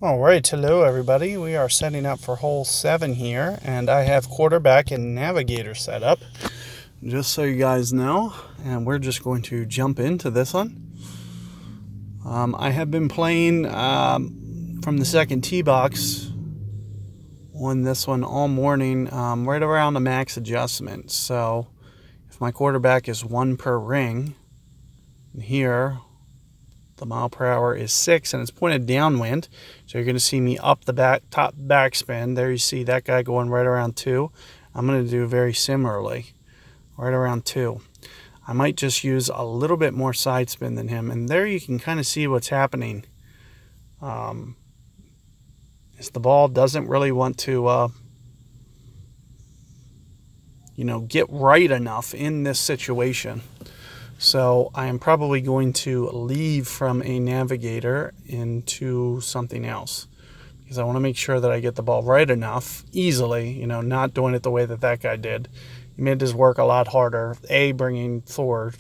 All right, hello everybody. We are setting up for hole 7 here, and I have quarterback and navigator set up, just so you guys know, and we're just going to jump into this one. I have been playing from the second tee box on this one all morning, right around the max adjustment. So if my quarterback is 1 per ring, here the mile per hour is 6 and it's pointed downwind, so you're going to see me up the top backspin. There you see that guy going right around 2. I'm going to do very similarly, right around 2. I might just use a little bit more side spin than him, and there you can kind of see what's happening. Is the ball doesn't really want to get right enough in this situation. So I am probably going to leave from a navigator into something else, because I want to make sure that I get the ball right enough easily, not doing it the way that guy did. He made his work a lot harder. Bringing forward,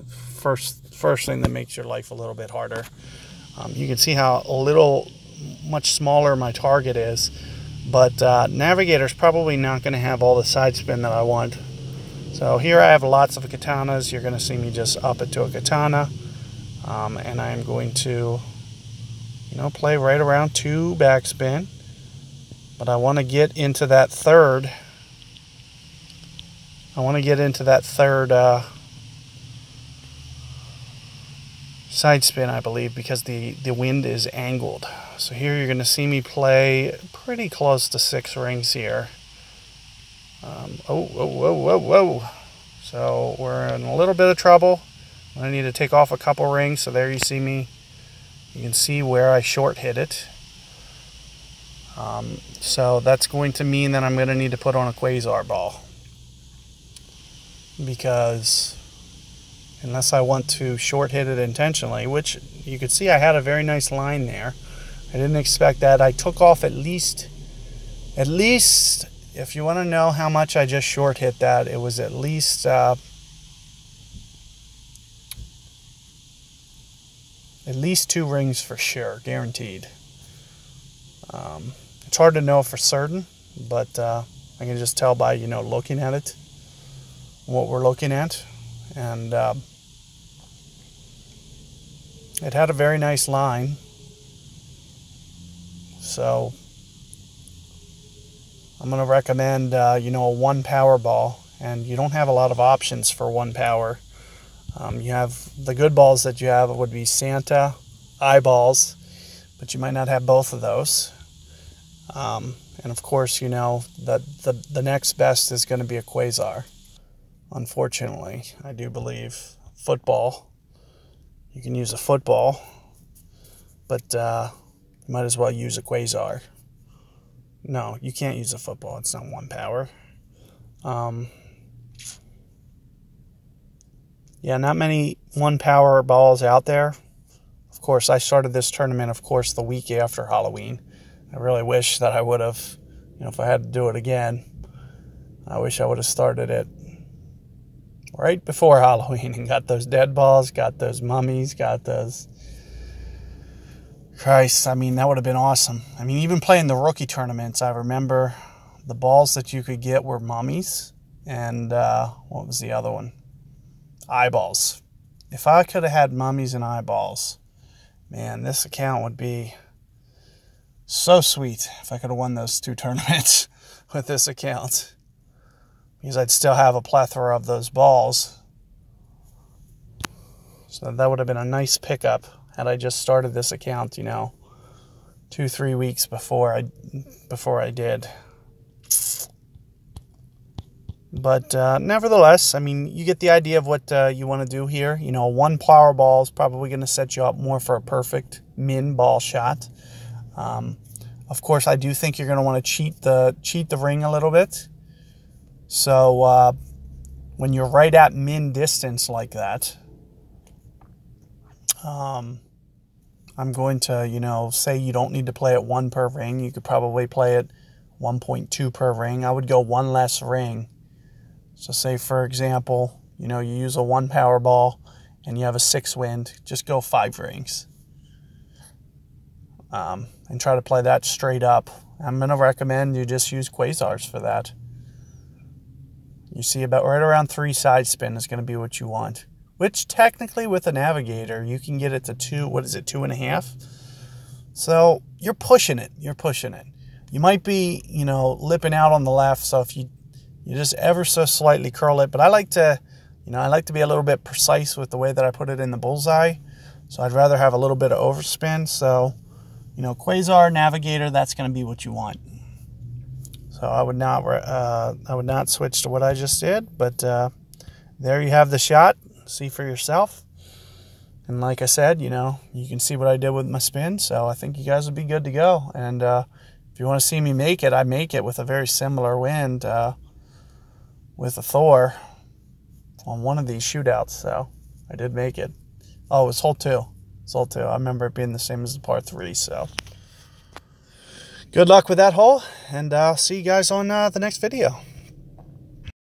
first thing that makes your life a little bit harder. You can see how much smaller my target is, but navigator's probably not going to have all the side spin that I want. So here I have lots of katanas. You're going to see me just up it to a katana. And I'm going to, play right around 2 backspin. But I want to get into that third. Side spin, I believe, because the wind is angled. So here you're going to see me play pretty close to 6 rings here. Whoa. So we're in a little bit of trouble. I need to take off a couple rings. So there you see me. You can see where I short hit it. So that's going to mean that I'm going to need to put on a quasar ball, because unless I want to short hit it intentionally, which you could see I had a very nice line there. I didn't expect that. I took off at least, if you want to know how much I just short hit that, it was at least 2 rings for sure, guaranteed. It's hard to know for certain, but I can just tell by, looking at it, what we're looking at. And it had a very nice line. So I'm going to recommend, a 1 power ball. And you don't have a lot of options for 1 power. You have the good balls that you have would be Santa, eyeballs, but you might not have both of those. And of course, the next best is going to be a quasar. Unfortunately, I do believe football. You can use a football, but you might as well use a quasar. No, you can't use a football. It's not 1 power. Not many 1 power balls out there. Of course, I started this tournament, the week after Halloween. I really wish that I would have, if I had to do it again, I wish I would have started it right before Halloween and got those dead balls, got those mummies, got those... Christ, that would have been awesome. Even playing the rookie tournaments, I remember the balls that you could get were mummies and, what was the other one? Eyeballs. If I could have had mummies and eyeballs, man, this account would be so sweet if I could have won those 2 tournaments with this account, because I'd still have a plethora of those balls. So that would have been a nice pickup had I just started this account, 2-3 weeks before I did. But nevertheless, you get the idea of what you want to do here. 1 power ball is probably going to set you up more for a perfect min ball shot. Of course, I do think you're going to want to cheat the ring a little bit. So when you're right at min distance like that, I'm going to, say you don't need to play it 1 per ring. You could probably play it 1.2 per ring. I would go 1 less ring. So say, for example, you use a 1 power ball and you have a 6 wind, just go 5 rings. and try to play that straight up. I'm going to recommend you just use quasars for that. You see about right around 3 side spin is going to be what you want. Which technically with a navigator, you can get it to 2.5? So you're pushing it. You're pushing it. You might be, lipping out on the left. So if you just ever so slightly curl it. But I like to be a little bit precise with the way that I put it in the bullseye. So I'd rather have a little bit of overspin. So, quasar, navigator, that's going to be what you want. So I would not switch to what I just did. But there you have the shot. See for yourself. And like I said, you can see what I did with my spin. So I think you guys would be good to go. And if you want to see me make it, I make it with a very similar wind with a Thor on one of these shootouts. So I did make it. Oh, it was hole 2. It's hole 2. I remember it being the same as the par 3. So good luck with that hole. And I'll see you guys on the next video.